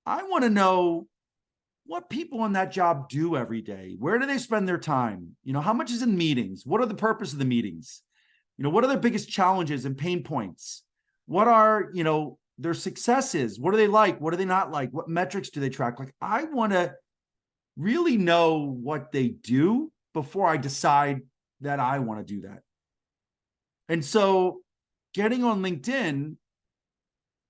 I want to know what people in that job do every day. Where do they spend their time? How much is in meetings? What are the purpose of the meetings? What are their biggest challenges and pain points? What are, their successes? What do they like? What do they not like? What metrics do they track? Like, I want to really know what they do before I decide that I want to do that. And so getting on LinkedIn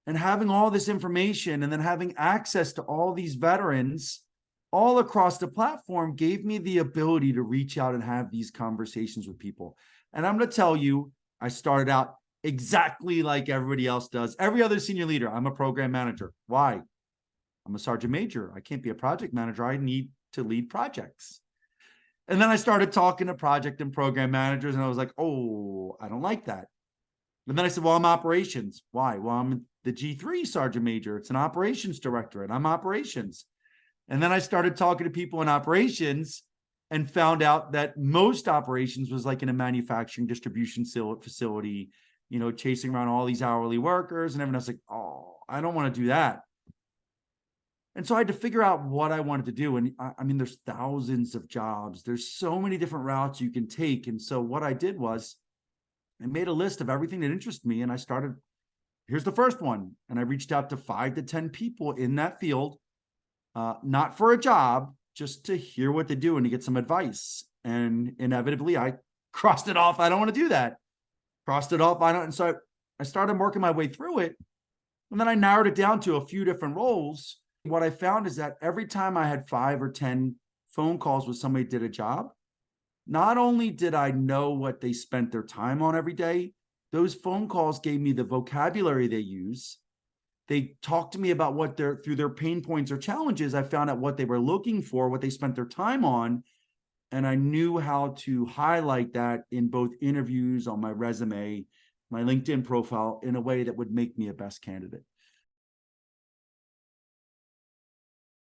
and having all this information and then having access to all these veterans all across the platform gave me the ability to reach out and have these conversations with people. And I'm going to tell you, I started out exactly like everybody else does. Every other senior leader, I'm a program manager. Why? I'm a sergeant major. I can't be a project manager. I need to lead projects. And then I started talking to project and program managers, and I was like, oh, I don't like that. And then I said, well, I'm operations. Why? Well, I'm the G3 sergeant major. It's an operations director, and I'm operations. And then I started talking to people in operations and found out that most operations was like in a manufacturing distribution facility, chasing around all these hourly workers and everyone else like, oh, I don't want to do that. And so I had to figure out what I wanted to do. And I mean, there's thousands of jobs. There's so many different routes you can take. And so what I did was I made a list of everything that interested me. And I started, here's the first one. And I reached out to 5 to 10 people in that field, not for a job, just to hear what they do and to get some advice. And inevitably I crossed it off. I don't want to do that. Crossed it off. I don't. And so I started working my way through it. And then I narrowed it down to a few different roles. What I found is that every time I had 5 or 10 phone calls with somebody who did a job, not only did I know what they spent their time on every day, those phone calls gave me the vocabulary they use. They talked to me about what through their pain points or challenges. I found out what they were looking for, what they spent their time on. And I knew how to highlight that in both interviews, on my resume, my LinkedIn profile, in a way that would make me a best candidate.